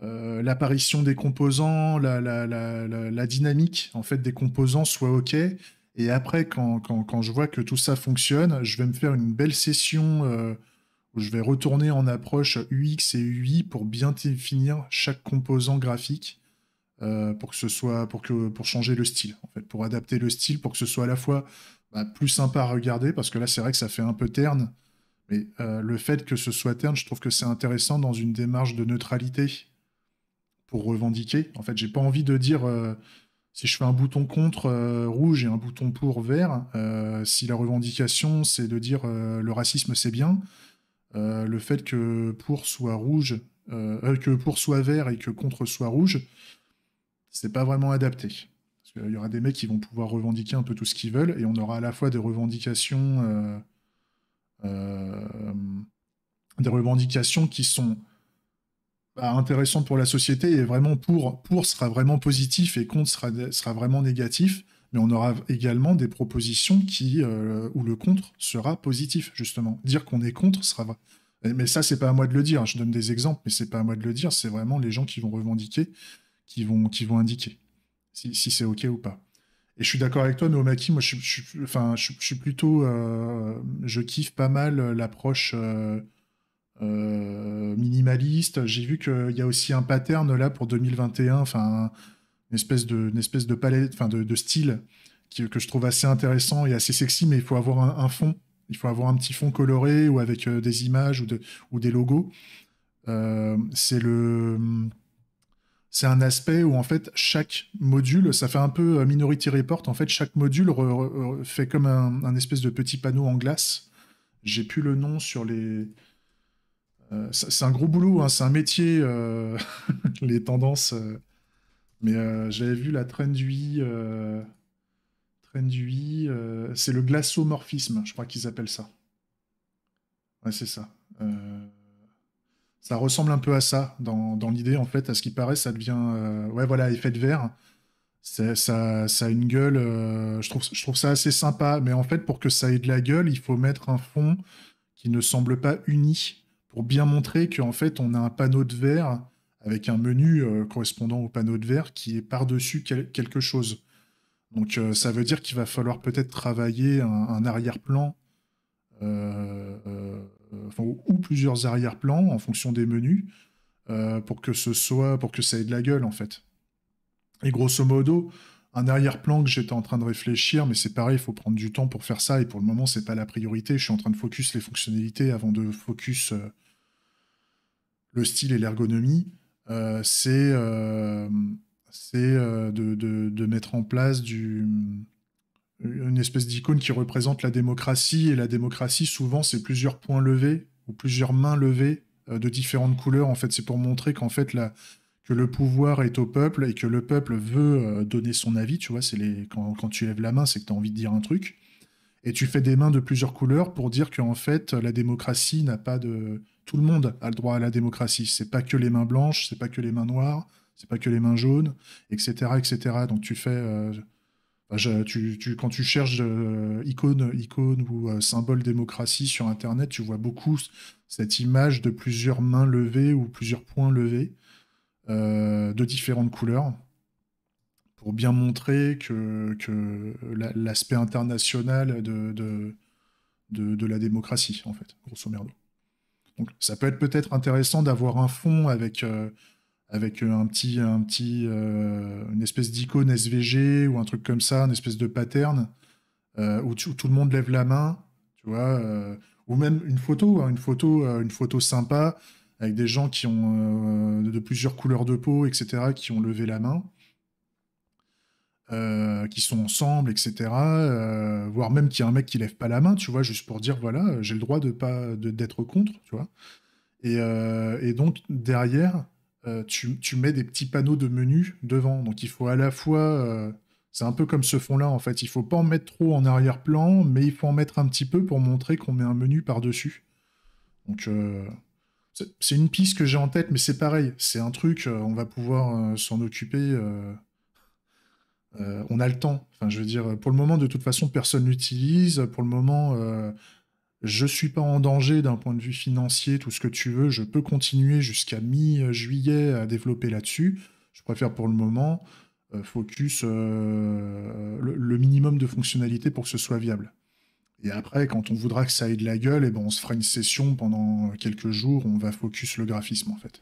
l'apparition des composants, la dynamique en fait des composants soit OK. Et après, quand je vois que tout ça fonctionne, je vais me faire une belle session où je vais retourner en approche UX et UI pour bien définir chaque composant graphique pour que ce soit pour changer le style en fait, pour adapter le style pour que ce soit à la fois plus sympa à regarder parce que là c'est vrai que ça fait un peu terne, mais le fait que ce soit terne, je trouve que c'est intéressant dans une démarche de neutralité pour revendiquer. En fait, j'ai pas envie de dire si je fais un bouton contre rouge et un bouton pour vert, si la revendication c'est de dire le racisme c'est bien. Le fait que pour soit rouge, que pour soit vert et que contre soit rouge, c'est pas vraiment adapté. Parce qu'il y aura des mecs qui vont pouvoir revendiquer un peu tout ce qu'ils veulent, et on aura à la fois euh, des revendications qui sont intéressantes pour la société, et vraiment pour sera vraiment positif et contre sera vraiment négatif. Mais on aura également des propositions où le contre sera positif, justement. Dire qu'on est contre sera vrai. Mais ça, c'est pas à moi de le dire. Je donne des exemples, mais c'est pas à moi de le dire. C'est vraiment les gens qui vont revendiquer, qui vont indiquer si c'est OK ou pas. Et je suis d'accord avec toi, Noomaki. Moi, enfin, je suis plutôt. Je kiffe pas mal l'approche minimaliste. J'ai vu qu'il y a aussi un pattern là pour 2021, enfin, une espèce de palette, enfin, de style que je trouve assez intéressant et assez sexy, mais il faut avoir un fond. Il faut avoir un petit fond coloré ou avec des images ou des logos. C'est le c'est un aspect où en fait chaque module, ça fait un peu Minority Report, en fait chaque module fait comme un espèce de petit panneau en glace. J'ai plus le nom sur les... c'est un gros boulot, hein, c'est un métier, les tendances. Mais j'avais vu la Trend UI, c'est le glaçomorphisme, je crois qu'ils appellent ça. Ouais, c'est ça. Ça ressemble un peu à ça dans l'idée, en fait, à ce qui paraît, ça devient, ouais, voilà, effet de verre. Ça a une gueule, je trouve ça assez sympa, mais en fait, pour que ça ait de la gueule, il faut mettre un fond qui ne semble pas uni, pour bien montrer qu'en fait, on a un panneau de verre avec un menu correspondant au panneau de verre qui est par-dessus quelque chose. Donc, ça veut dire qu'il va falloir peut-être travailler un arrière-plan, enfin, ou plusieurs arrière-plans en fonction des menus, pour que ça ait de la gueule, en fait. Et grosso modo, un arrière-plan que j'étais en train de réfléchir, mais c'est pareil, il faut prendre du temps pour faire ça, et pour le moment, c'est pas la priorité. Je suis en train de focus les fonctionnalités avant de focus le style et l'ergonomie. C'est de mettre en place une espèce d'icône qui représente la démocratie, et la démocratie, souvent, c'est plusieurs points levés ou plusieurs mains levées de différentes couleurs. En fait, c'est pour montrer qu'en fait, que le pouvoir est au peuple et que le peuple veut donner son avis. Tu vois, quand tu lèves la main, c'est que tu as envie de dire un truc. Et tu fais des mains de plusieurs couleurs pour dire qu'en fait, la démocratie n'a pas de... Tout le monde a le droit à la démocratie. C'est pas que les mains blanches, c'est pas que les mains noires, c'est pas que les mains jaunes, etc., etc. Donc tu fais... quand tu cherches icône ou symbole démocratie sur Internet, tu vois beaucoup cette image de plusieurs mains levées ou plusieurs points levés de différentes couleurs pour bien montrer que l'aspect international de la démocratie, en fait, grosso merdo. Donc ça peut être peut-être intéressant d'avoir un fond avec une espèce d'icône SVG ou un truc comme ça, une espèce de pattern où tout le monde lève la main, tu vois, ou même une photo, hein, une photo sympa avec des gens qui ont de plusieurs couleurs de peau, etc., qui ont levé la main, qui sont ensemble, etc., voire même qu'il y a un mec qui lève pas la main, tu vois, juste pour dire, voilà, j'ai le droit d'être contre, tu vois. Et donc, derrière, tu mets des petits panneaux de menu devant. Donc, il faut à la fois... c'est un peu comme ce fond-là, en fait. Il faut pas en mettre trop en arrière-plan, mais il faut en mettre un petit peu pour montrer qu'on met un menu par-dessus. Donc, c'est une piste que j'ai en tête, mais c'est pareil. C'est un truc, on va pouvoir s'en occuper. On a le temps. Enfin, je veux dire, pour le moment, de toute façon, personne l'utilise. Pour le moment... je suis pas en danger d'un point de vue financier, tout ce que tu veux. Je peux continuer jusqu'à mi-juillet à développer là-dessus. Je préfère pour le moment focus le minimum de fonctionnalités pour que ce soit viable. Et après, quand on voudra que ça ait de la gueule, eh ben, on se fera une session pendant quelques jours où on va focus le graphisme en fait.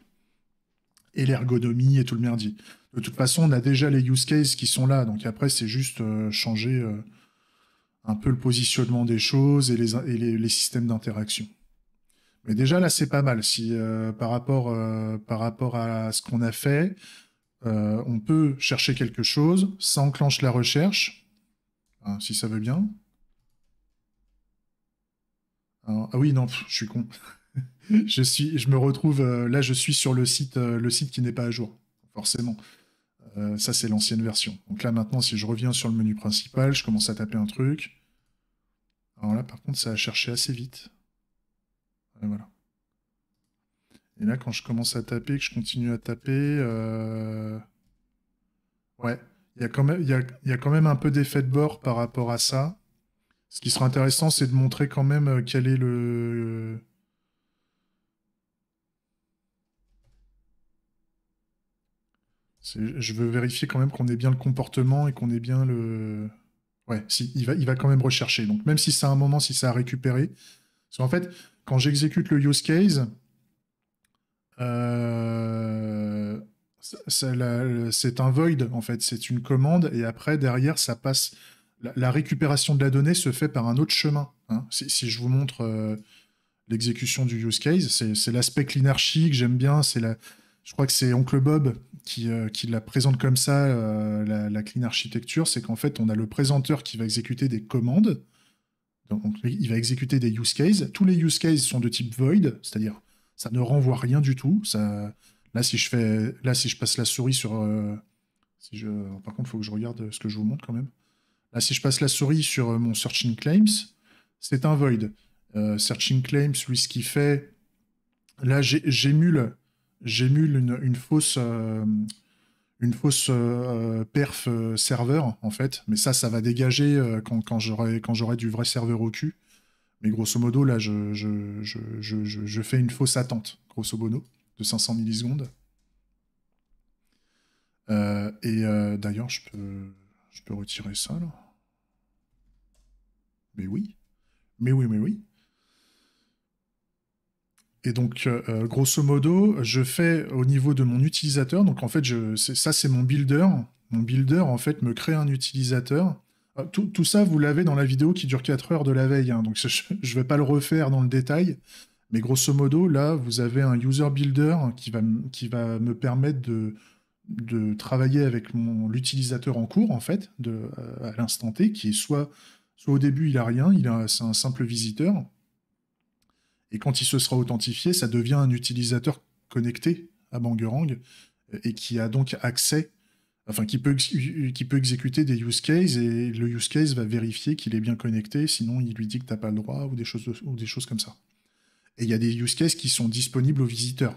Et l'ergonomie et tout le merdier. De toute façon, on a déjà les use cases qui sont là. Donc après, c'est juste changer un peu le positionnement des choses et les systèmes d'interaction. Mais déjà, là, c'est pas mal. Si, par rapport à ce qu'on a fait, on peut chercher quelque chose, ça enclenche la recherche, hein, si ça veut bien. Ah oui, non, je suis con. Je me retrouve, là, je suis sur le site qui n'est pas à jour, forcément. Ça, c'est l'ancienne version. Donc là, maintenant, si je reviens sur le menu principal, je commence à taper un truc. Alors là, par contre, ça a cherché assez vite. Et voilà. Et là, quand je commence à taper, que je continue à taper, ouais, il y a quand même, il y a quand même un peu d'effet de bord par rapport à ça. Ce qui sera intéressant, c'est de montrer quand même quel est le... Je veux vérifier quand même qu'on ait bien le comportement et qu'on ait bien le... Ouais, si, il va quand même rechercher. Donc même si c'est un moment, si ça a récupéré. Parce qu'en fait, quand j'exécute le use case, euh, c'est un void, en fait. C'est une commande et après, derrière, ça passe... La récupération de la donnée se fait par un autre chemin, hein. Si je vous montre l'exécution du use case, c'est l'aspect clean archi que j'aime bien. Je crois que c'est Oncle Bob qui la présente comme ça, la clean architecture, c'est qu'en fait, on a le présenteur qui va exécuter des commandes. Donc, il va exécuter des use cases. Tous les use cases sont de type void, c'est-à-dire ça ne renvoie rien du tout. Là, si je passe la souris sur, par contre, il faut que je regarde ce que je vous montre quand même. Là, si je passe la souris sur mon searching claims, c'est un void. Searching claims, lui, ce qu'il fait, là, j'émule une fausse perf serveur, en fait. Mais ça va dégager quand j'aurai du vrai serveur au cul. Mais grosso modo, là, je fais une fausse attente, grosso modo, de 500 millisecondes. D'ailleurs, je peux retirer ça, là. Mais oui. Mais oui, mais oui. Et donc, grosso modo, je fais au niveau de mon utilisateur. Donc, en fait, ça, c'est mon builder. Mon builder, en fait, me crée un utilisateur. Tout ça, vous l'avez dans la vidéo qui dure 4 heures de la veille. Hein, donc, je ne vais pas le refaire dans le détail. Mais grosso modo, là, vous avez un user builder qui va me permettre de travailler avec l'utilisateur en cours, en fait, à l'instant T, qui est soit au début, il a rien, c'est un simple visiteur. Et quand il se sera authentifié, ça devient un utilisateur connecté à Bangerang et qui a donc accès, enfin qui peut exécuter des use cases et le use case va vérifier qu'il est bien connecté, sinon il lui dit que tu n'as pas le droit ou des choses comme ça. Et il y a des use cases qui sont disponibles aux visiteurs.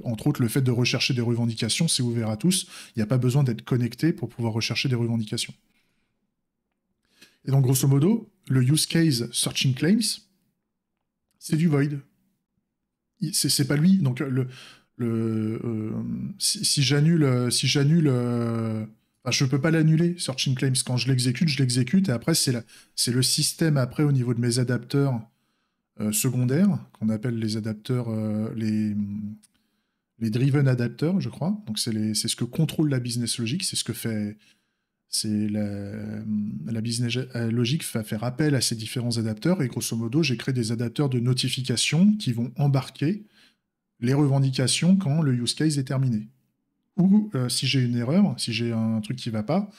Entre autres, le fait de rechercher des revendications, c'est ouvert à tous. Il n'y a pas besoin d'être connecté pour pouvoir rechercher des revendications. Et donc, grosso modo, le use case searching claims, c'est du void. C'est pas lui. Donc si j'annule, je peux pas l'annuler. Searching claims, quand je l'exécute et après c'est le système après au niveau de mes adapteurs secondaires qu'on appelle les adapteurs les driven adapters, je crois. Donc c'est ce que contrôle la business logic, c'est ce que fait. C'est la business logic va faire appel à ces différents adapteurs et grosso modo, j'ai créé des adapteurs de notification qui vont embarquer les revendications quand le use case est terminé. Ou si j'ai une erreur, si j'ai un truc qui ne va pas,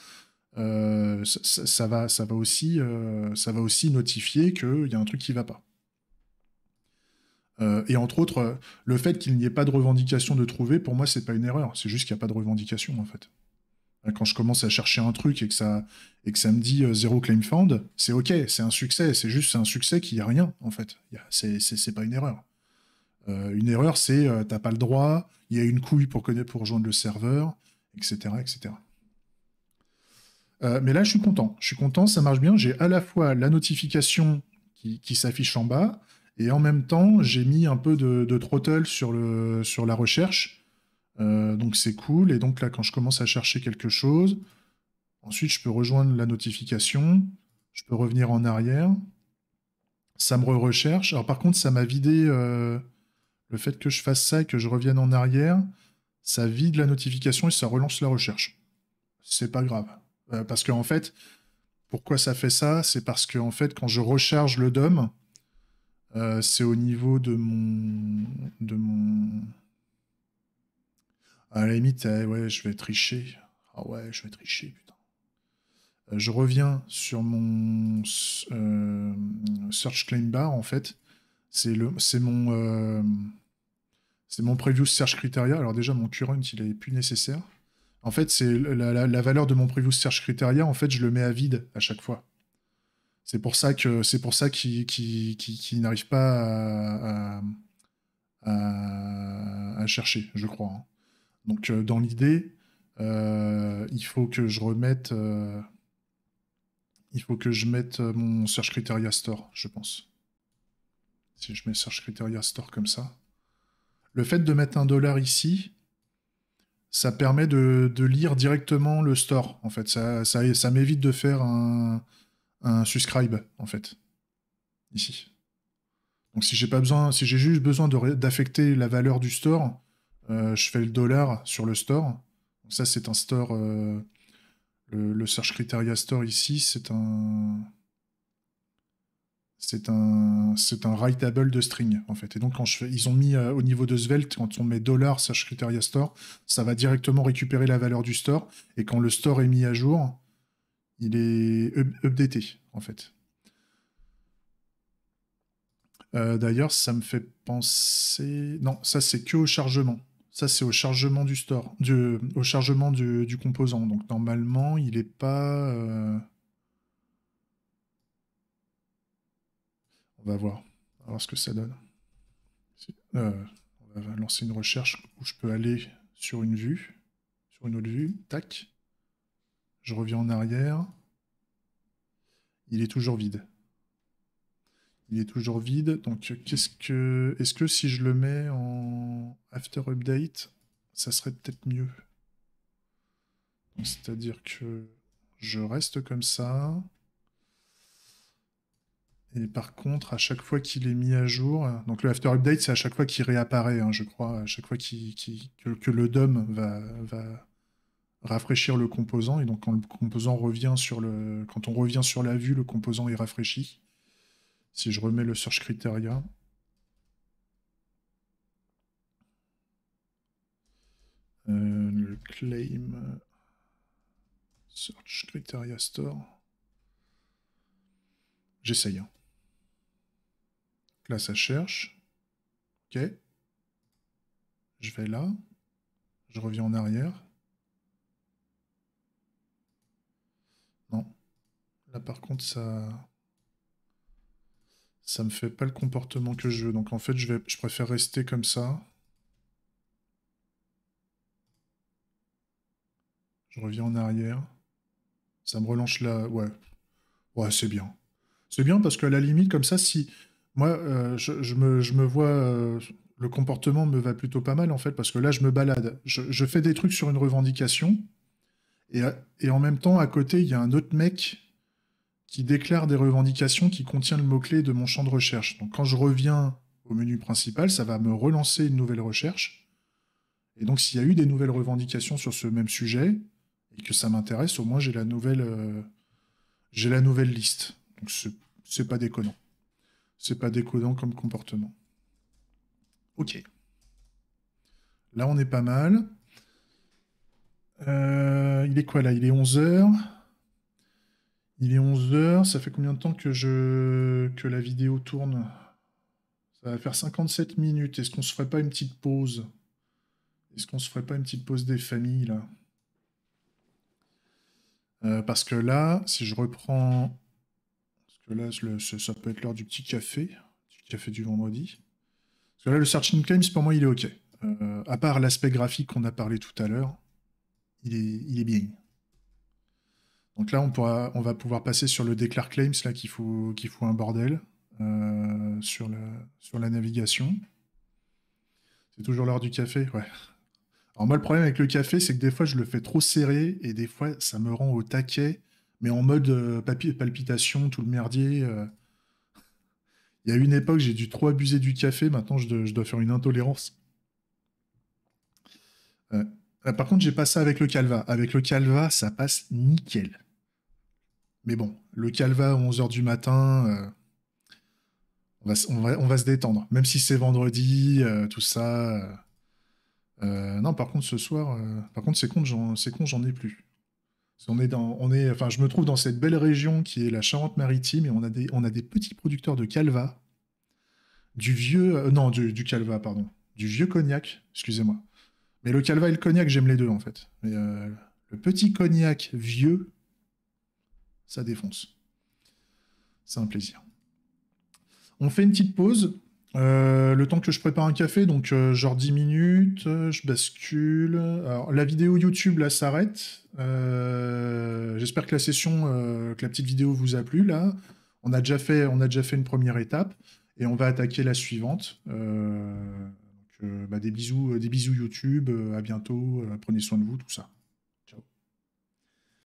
ça va aussi notifier qu'il y a un truc qui ne va pas. Et entre autres, le fait qu'il n'y ait pas de revendication de trouver, pour moi, c'est pas une erreur. C'est juste qu'il n'y a pas de revendication, en fait. Quand je commence à chercher un truc et que ça me dit zéro claim found, c'est OK, c'est un succès. C'est un succès qu'il n'y a rien, en fait. C'est pas une erreur. Une erreur, c'est t'as pas le droit, il y a une couille pour rejoindre le serveur, etc. etc. Mais là, je suis content, ça marche bien. J'ai à la fois la notification qui s'affiche en bas, et en même temps, j'ai mis un peu de throttle sur la recherche. Donc c'est cool. Et donc là, quand je commence à chercher quelque chose, ensuite, je peux rejoindre la notification, je peux revenir en arrière, ça me recherche. Alors par contre, ça m'a vidé... Le fait que je fasse ça et que je revienne en arrière, ça vide la notification et ça relance la recherche. C'est pas grave. Parce qu'en fait, pourquoi ça fait ça? C'est parce que en fait, quand je recharge le DOM, c'est au niveau de mon... À la limite, ouais, je vais tricher. Ah ouais, je vais tricher, putain. Je reviens sur mon search claim bar, en fait. C'est mon previous search criteria. Alors déjà, mon current, il est plus nécessaire. En fait, c'est la valeur de mon previous search criteria. En fait, je le mets à vide à chaque fois. C'est pour ça qu'il n'arrive pas à chercher, je crois. Hein. Donc, dans l'idée, il faut que je remette, mon search criteria store, je pense. Si je mets search criteria store comme ça. Le fait de mettre $1 ici, ça permet de lire directement le store, en fait. Ça m'évite de faire un subscribe, en fait, ici. Donc si j'ai juste besoin d'affecter la valeur du store, je fais le dollar sur le store. Donc ça, c'est un store. Le search criteria store ici, c'est c'est un writable de string, en fait. Et donc, ils ont mis au niveau de Svelte, quand on met $/criteria store, ça va directement récupérer la valeur du store. Et quand le store est mis à jour, il est updaté, en fait. D'ailleurs, ça me fait penser... Non, ça, c'est que au chargement. Ça, c'est au chargement du store, au chargement du composant. Donc, normalement, il n'est pas... On va voir. On va voir ce que ça donne. On va lancer une recherche où je peux aller sur une vue, sur une autre vue. Tac. Je reviens en arrière. Il est toujours vide. Il est toujours vide. Donc, est-ce que si je le mets en after update, ça serait peut-être mieux? C'est-à-dire que je reste comme ça. Et par contre, à chaque fois qu'il est mis à jour, donc le after update, c'est à chaque fois qu'il réapparaît, hein, je crois, à chaque fois que le DOM va rafraîchir le composant. Et donc, quand le composant revient quand on revient sur la vue, le composant est rafraîchi. Si je remets le search criteria. Le claim search criteria store. J'essaye. Hein. Là, ça cherche. Ok. Je vais là. Je reviens en arrière. Non. Là, par contre, ça me fait pas le comportement que je veux. Donc, en fait, je préfère rester comme ça. Je reviens en arrière. Ça me relance là. Ouais. Ouais, c'est bien. C'est bien parce qu'à la limite, comme ça, si... Moi, je me vois... le comportement me va plutôt pas mal, en fait, parce que là, je me balade. Je fais des trucs sur une revendication, et en même temps, à côté, il y a un autre mec qui déclare des revendications qui contient le mot-clé de mon champ de recherche. Donc, quand je reviens au menu principal, ça va me relancer une nouvelle recherche. Et donc, s'il y a eu des nouvelles revendications sur ce même sujet, et que ça m'intéresse, au moins, j'ai la nouvelle liste. Donc, c'est pas déconnant. C'est pas déconnant comme comportement. Ok. Là, on est pas mal. Il est quoi là? Il est 11h. Il est 11h. Ça fait combien de temps que la vidéo tourne? Ça va faire 57 minutes. Est-ce qu'on se ferait pas une petite pause? Est-ce qu'on se ferait pas une petite pause des familles là? Parce que là, si je reprends... Parce que là, ça peut être l'heure du petit café du vendredi. Parce que là, le Searching Claims, pour moi, il est OK. À part l'aspect graphique qu'on a parlé tout à l'heure, il est bien. Donc là, on va pouvoir passer sur le Declare Claims, là, qui fout un bordel sur la navigation. C'est toujours l'heure du café, ouais. Alors moi, le problème avec le café, c'est que des fois, je le fais trop serré, et des fois, ça me rend au taquet, mais en mode palpitation, tout le merdier. Il y a une époque, j'ai dû trop abuser du café, maintenant, je dois faire une intolérance. Par contre, j'ai pas ça avec le Calva. Avec le Calva, ça passe nickel. Mais bon, le Calva à 11h du matin, on va se détendre. Même si c'est vendredi, tout ça. Non, par contre, ce soir, par contre, c'est con, j'en ai plus. Enfin, je me trouve dans cette belle région qui est la Charente-Maritime et on a des petits producteurs de Calva, du vieux, non, du Calva, pardon, du vieux cognac, excusez-moi. Mais le Calva et le cognac, j'aime les deux en fait. Mais le petit cognac vieux, ça défonce. C'est un plaisir. On fait une petite pause. Le temps que je prépare un café, donc genre 10 minutes, je bascule. Alors, la vidéo YouTube, là, s'arrête. J'espère que que la petite vidéo vous a plu, là. On a déjà fait une première étape, et on va attaquer la suivante. Des bisous YouTube, à bientôt, prenez soin de vous, tout ça.